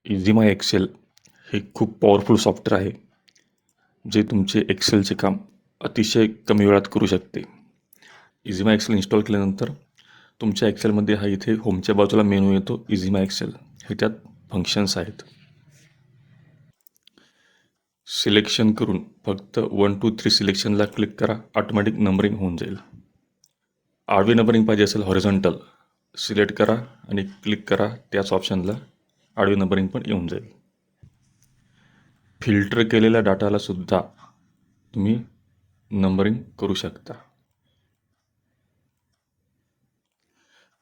इझीमाय Excel हे खूप powerful software आहे, जे तुमचे एक्सेलचे काम अतिशय कमी वेळात करू शकते. इझीमाय एक्सेल इन्स्टॉल केल्यानंतर तुमच्या एक्सेलमध्ये हा इथे होमच्या बाजूला मेनू येतो. इझीमाय एक्सेल हे त्यात फंक्शन्स आहेत. सिलेक्शन करून फक्त 1 2 3 सिलेक्शनला क्लिक करा. ऑटोमॅटिक नंबरिंग होऊन जाईल. आडवी नंबरिंग पाहिजे असेल हॉरिझॉन्टल सिलेक्ट करा आणि क्लिक करा. त्याच ऑप्शनला आडवी नंबरिंग पण येऊन जाईल. फिल्टर केलेल्या डाटाला सुद्धा तुम्ही नंबरिंग करू शकता.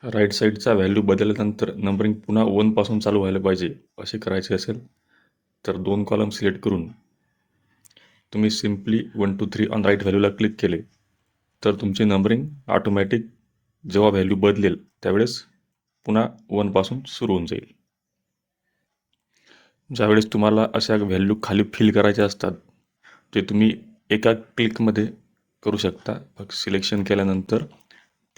राईट साईडचा व्हॅल्यू बदलल्यानंतर नंबरिंग पुन्हा 1 पासून चालू व्हायला पाहिजे असे करायचे असेल तर 2 कॉलम सिलेक्ट करून तुम्ही सिम्पली 1 2 3 ऑन राईट व्हॅल्यूला क्लिक केले तर तुमची नंबरिंग ऑटोमॅटिक जेव्हा व्हॅल्यू बदलेल त्यावेळेस पुन्हा 1 पासून सुरू होऊन जाईल. ज्यावेळेस तुम्हाला अशा व्हॅल्यू खाली फिल करायच्या असतात ते तुम्ही एका क्लिकमध्ये करू शकता. फक्त सिलेक्शन केल्यानंतर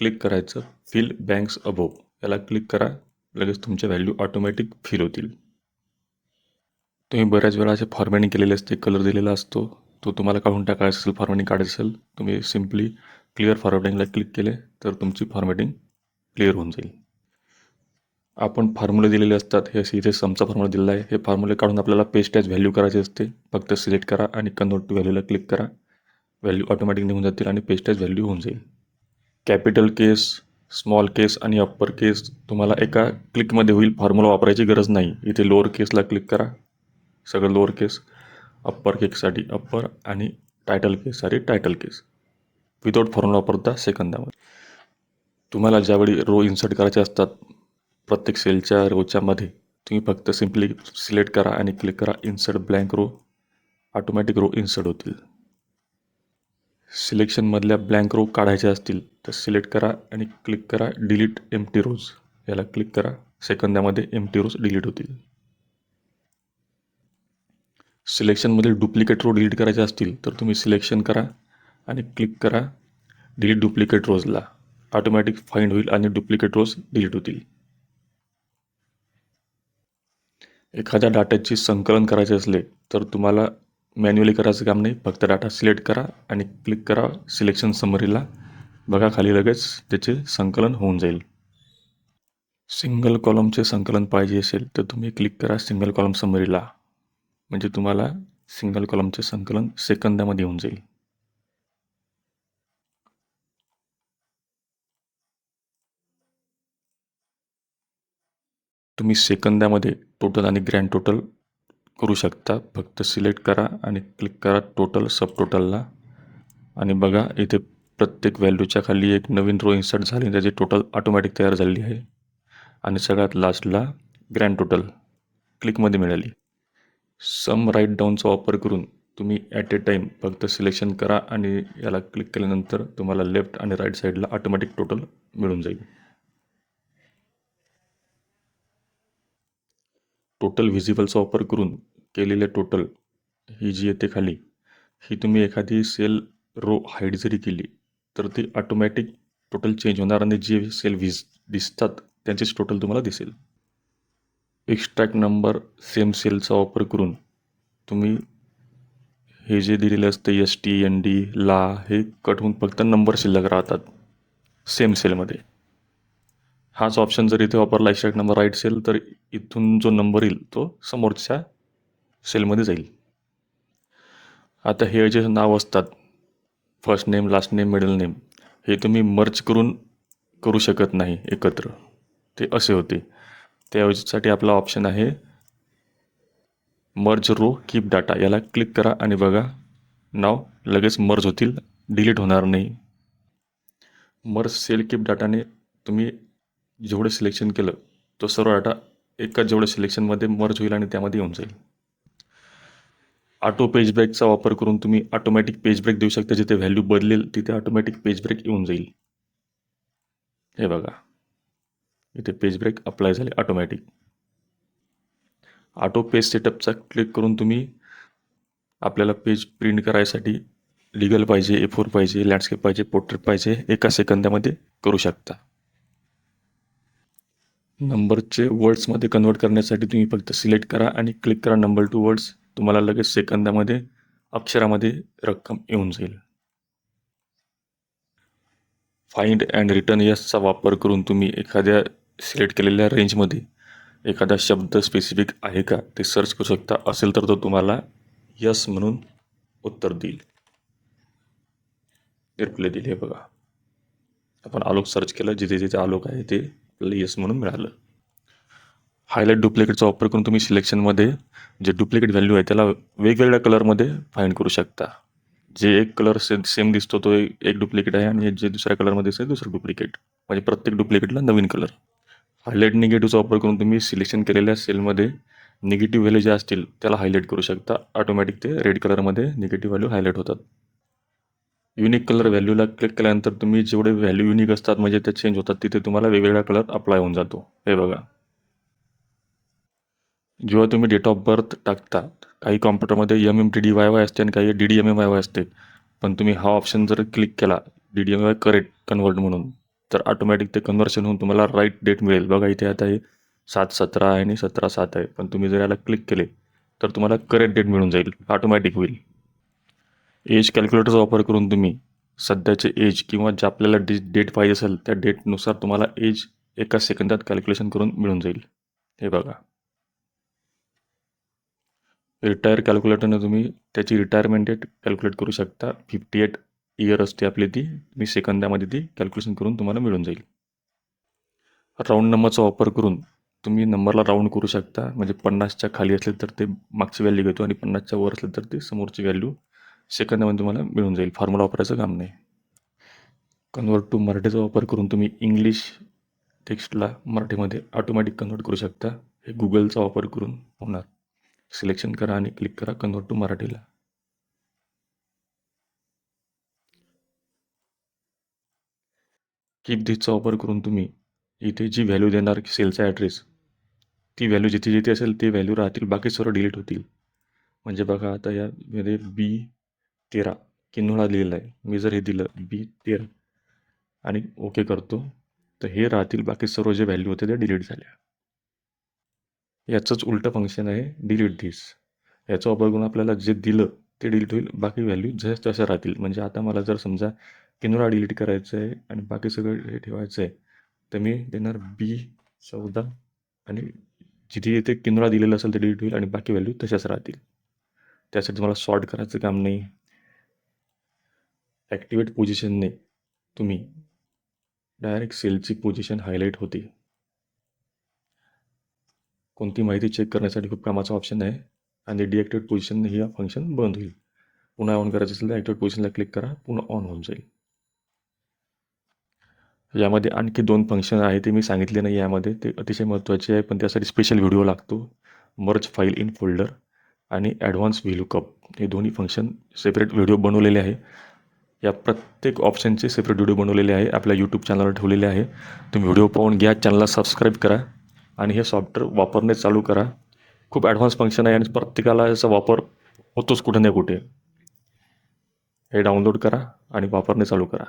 क्लिक करायचं, फिल बँक्स अबोव याला क्लिक करा. लगेच तुमच्या व्हॅल्यू ऑटोमॅटिक फिल होतील. तुम्ही बऱ्याच वेळा असे फॉर्मॅटिंग केलेले असते, कलर दिलेला असतो, तो तुम्हाला काढून टाकायचा असेल, फॉर्मॅटिंग काढायचं असेल, तुम्ही सिम्पली क्लिअर फॉर्मॅटिंगला क्लिक केले तर तुमची फॉर्मॅटिंग क्लिअर होऊन जाईल. आपण फॉर्म्युले दिलेले असतात. हे इथे समचा फॉर्म्युला दिलेला आहे. हे फॉर्म्युले काढून आपल्याला पेस्ट ॲज व्हॅल्यू करायची असते. फक्त सिलेक्ट करा आणि कन्वर्ट टू व्हॅल्यूला क्लिक करा. व्हॅल्यू ऑटोमॅटिक निघून जातील आणि पेस्ट ॲज व्हॅल्यू होऊन जाईल. कॅपिटल केस, स्मॉल केस आणि अप्पर केस तुम्हाला एका क्लिकमध्ये होईल. फॉर्म्युला वापरायची गरज नाही. इथे लोअर केसला क्लिक करा, सगळं लोअर केस, अप्पर केससाठी अप्पर आणि टायटल केससाठी टायटल केस विदाऊट फॉर्म्युला वापरता सेकंदामध्ये. तुम्हाला ज्यावेळी रो इन्सर्ट करायचे असतात प्रत्येक सेलच्या रोच्या मध्ये तुम्ही फक्त सिम्पली सिलेक्ट करा आणि क्लिक करा insert blank row. Automatic row insert होतील. सिलेक्शनमधल्या ब्लँक रो काढायच्या असतील तर सिलेक्ट करा आणि क्लिक करा डिलीट एम्प्टी रोज याला क्लिक करा. सेकंदामध्ये एम्प्टी रोज डिलीट होतील. सिलेक्शनमधील डुप्लिकेट रो डिलीट करायचे असतील तर तुम्ही सिलेक्शन करा आणि क्लिक करा डिलीट डुप्लिकेट रोजला. ऑटोमॅटिक फाइंड होईल आणि डुप्लिकेट रोज डिलीट होतील. एखाद्या डाटाची संकलन करायचे असले तर तुम्हाला मॅन्युअली करायचं काम नाही. फक्त डाटा सिलेक्ट करा आणि क्लिक करा सिलेक्शन समरीला. बघा खाली लगेच त्याचे संकलन होऊन जाईल. सिंगल कॉलमचे संकलन पाहिजे असेल तर तुम्ही क्लिक करा सिंगल कॉलम समरीला. म्हणजे तुम्हाला सिंगल कॉलमचे संकलन सेकंदामध्ये होऊन जाईल. तुम्ही सेकंदामध्ये टोटल आणि ग्रँड टोटल करू शकता. फक्त सिलेक्ट करा आणि क्लिक करा टोटल सब टोटलला आणि बघा इथे प्रत्येक व्हॅल्यूच्या खाली एक नवीन रो इन्सर्ट झाली. त्याची टोटल ऑटोमॅटिक तयार झालेली आहे आणि सगळ्यात लास्टला ग्रँड टोटल क्लिकमध्ये मिळाली. सम राईट डाऊनचा वापर करून तुम्ही ॲट ए टाईम फक्त सिलेक्शन करा आणि याला क्लिक केल्यानंतर तुम्हाला लेफ्ट आणि राईट साईडला ऑटोमॅटिक टोटल मिळून जाईल. टोटल व्हिजिबलचा वापर करून केलेले टोटल ही जी येते खाली, ही तुम्ही एखादी सेल रो हाईड जरी केली तर ती ऑटोमॅटिक टोटल चेंज होणार आणि जे सेल दिसतात त्यांचेच टोटल तुम्हाला दिसेल. एक्स्ट्रॅक्ट नंबर सेम सेलचा वापर करून तुम्ही हे जे दिलेले असते ST ND ला हे कट होऊन फक्त नंबर शिल्लक राहतात सेम सेलमध्ये. हाच ऑप्शन जर इथे वापरला एक्स्ट्रॅक्ट नंबर राईट सेल तर इथून जो नंबर येईल तो समोरच्या सेलमध्ये जाईल. आता हे जे नाव असतात first name, last name, middle name, हे तुम्ही मर्ज करून करू शकत नाही एकत्र, ते असे होते. त्यासाठी आपला ऑप्शन आहे मर्ज रो कीप डाटा. याला क्लिक करा आणि बघा नाव लगेच मर्ज होतील, डिलीट होणार नाही. मर्ज सेल कीप डाटाने तुम्ही जेवढं सिलेक्शन केलं तो सर्व डाटा एकाच जेवढं सिलेक्शनमध्ये मर्ज होईल आणि त्यामध्ये येऊन जाईल. ऑटो पेज ब्रेकचा वापर करून तुम्ही ऑटोमॅटिक पेज ब्रेक देऊ शकता. जिथे व्हॅल्यू बदलेल तिथे ऑटोमॅटिक पेज ब्रेक येऊन जाईल. हे बघा इथे पेज ब्रेक अप्लाय झाले ऑटोमॅटिक. ऑटो पेज सेटअपचा क्लिक करून तुम्ही आपल्याला पेज प्रिंट करायसाठी लिगल पाहिजे, A4 पाहिजे, लँडस्केप पाहिजे, पोर्ट्रेट पाहिजे, एका सेकंदामध्ये करू शकता. नंबरचे वर्ड्समध्ये कन्वर्ट करण्यासाठी तुम्ही फक्त सिलेक्ट करा आणि क्लिक करा नंबर टू वर्ड्स. तुम्हाला लगेच सेकंदामध्ये अक्षरामध्ये रक्कम येऊन जाईल. फाइंड अँड रिटर्न यसचा वापर करून तुम्ही एखाद्या सिलेक्ट केलेल्या रेंजमध्ये एखादा शब्द स्पेसिफिक आहे का ते सर्च करू शकता. असेल तर तो तुम्हाला यस म्हणून उत्तर देईल, रिप्लाय देईल. हे बघा, आपण आलोक सर्च केलं, जिथे जिथे आलोक आहे ते आपल्याला यस म्हणून मिळालं. हायलाईट डुप्लिकेटचा वापर करून तुम्ही सिलेक्शनमध्ये जे डुप्लिकेट व्हॅल्यू आहे त्याला वेगवेगळ्या कलरमध्ये फाइंड करू शकता. जे एक कलर सेम दिसतो तो एक डुप्लिकेट आहे आणि जे दुसऱ्या कलरमध्ये दिसतं दुसरं डुप्लिकेट, म्हणजे प्रत्येक डुप्लिकेटला नवीन कलर. हायलाईट निगेटिव्हचा वापर करून तुम्ही सिलेक्शन केलेल्या सेलमध्ये निगेटिव्ह व्हॅल्यू जे असतील त्याला हायलाईट करू शकता. ऑटोमॅटिक ते रेड कलरमध्ये निगेटिव्ह व्हॅल्यू हायलाईट होतात. युनिक कलर व्हॅल्यूला क्लिक केल्यानंतर तुम्ही जेवढे व्हॅल्यू युनिक असतात म्हणजे ते चेंज होतात, तिथे तुम्हाला वेगवेगळा कलर अप्लाय होऊन जातो. हे बघा, जेव्हा तुम्ही डेट ऑफ बर्थ टाकता, काही कॉम्प्युटरमध्ये MMTDYY असते आणि काही DDMMYY असते. पण तुम्ही हा ऑप्शन जर क्लिक केला DDMMY करेक्ट कन्वर्ट म्हणून, तर ऑटोमॅटिक ते कन्वर्शन होऊन तुम्हाला राईट डेट मिळेल. बघा इथे आता हे 7/17 आहे आणि 17/7 आहे. पण तुम्ही जर याला क्लिक केले तर तुम्हाला करेक्ट डेट मिळून जाईल, ऑटोमॅटिक होईल. एज कॅल्क्युलेटरचा वापर करून तुम्ही सध्याचे एज किंवा जे आपल्याला डेट पाहिजे असेल त्या डेटनुसार तुम्हाला एज एका सेकंदात कॅल्क्युलेशन करून मिळून जाईल. हे बघा, रिटायर कॅल्क्युलेटरनं तुम्ही त्याची रिटायरमेंट डेट कॅल्क्युलेट करू शकता. 58 इयर असते आपली, ती तुम्ही सेकंदामध्ये ती कॅल्क्युलेशन करून तुम्हाला मिळून जाईल. राऊंड नंबरचा वापर करून तुम्ही नंबरला राऊंड करू शकता. म्हणजे 50च्या खाली असले तर ते मागची व्हॅल्यू घेतो आणि 50च्या वर असले तर ते समोरची व्हॅल्यू सेकंदामध्ये तुम्हाला मिळून जाईल. फॉर्म्युला वापरायचं काम नाही. कन्वर्ट टू मराठीचा वापर करून तुम्ही इंग्लिश टेक्स्टला मराठीमध्ये ऑटोमॅटिक कन्वर्ट करू शकता. हे गुगलचा वापर करून होणार. सिलेक्शन करा आणि क्लिक करा कन्वर्ट टू मराठीला. कीप धिसचा वापर करून तुम्ही इथे जी व्हॅल्यू देणार सेलचा ॲड्रेस, ती व्हॅल्यू जिथे जिथे असेल ते व्हॅल्यू राहतील, बाकी सर्व डिलीट होतील. म्हणजे बघा आता यामध्ये B13 किन्होळा लिहिलेला आहे. मी जर हे दिलं B13 आणि ओके करतो तर हे राहतील, बाकी सर्व जे व्हॅल्यू होते त्या डिलीट झाल्या. याचंच उलटं फंक्शन आहे डिलीट धिस. याचा वापर करून आपल्याला जे दिलं ते डिलीट होईल, बाकी व्हॅल्यू जसं तसं राहतील. म्हणजे आता मला जर समजा किन्होळा डिलीट करायचं आहे आणि बाकी सगळं हे ठेवायचं आहे, तर मी देणार B14 आणि जिथे जिथे किन्होळा दिलेलं असेल ते डिलीट होईल आणि बाकी व्हॅल्यू तशाच राहतील. त्यासाठी तुम्हाला सॉर्ट करायचं काम नाही. ॲक्टिवेट पोझिशनने तुम्ही डायरेक्ट सेलची पोझिशन हायलाईट होते. कोणती माहिती चेक करण्यासाठी खूप कामाचा ऑप्शन आहे. आणि डिॲक्टिवेट पोझिशनने ही फंक्शन बंद होईल. पुन्हा ऑन करायचं असेल तर ॲक्टिवेट पोझिशनला क्लिक करा, पुन्हा ऑन होऊन जाईल. यामध्ये आणखी 2 फंक्शन आहे, ते मी सांगितले नाही यामध्ये, ते अतिशय महत्त्वाचे आहे. पण त्यासाठी स्पेशल व्हिडिओ लागतो. मर्ज फाईल इन फोल्डर आणि ॲडव्हान्स व्हीलूकअप, हे दोन्ही फंक्शन सेपरेट व्हिडिओ बनवलेले आहे. या प्रत्येक ऑप्शनचे सेपरेट व्हिडिओ बनवलेले आहे, आपल्या यूट्यूब चॅनलवर ठेवलेले आहे. तुम्ही व्हिडिओ पाहून घ्या, चॅनलला सबस्क्राईब करा आणि हे सॉफ्टवेअर वापरणे चालू करा. खूप ॲडव्हान्स फंक्शन आहे आणि प्रत्येकाला याचा वापर होतोच कुठे ना कुठे. हे डाउनलोड करा आणि वापरणे चालू करा.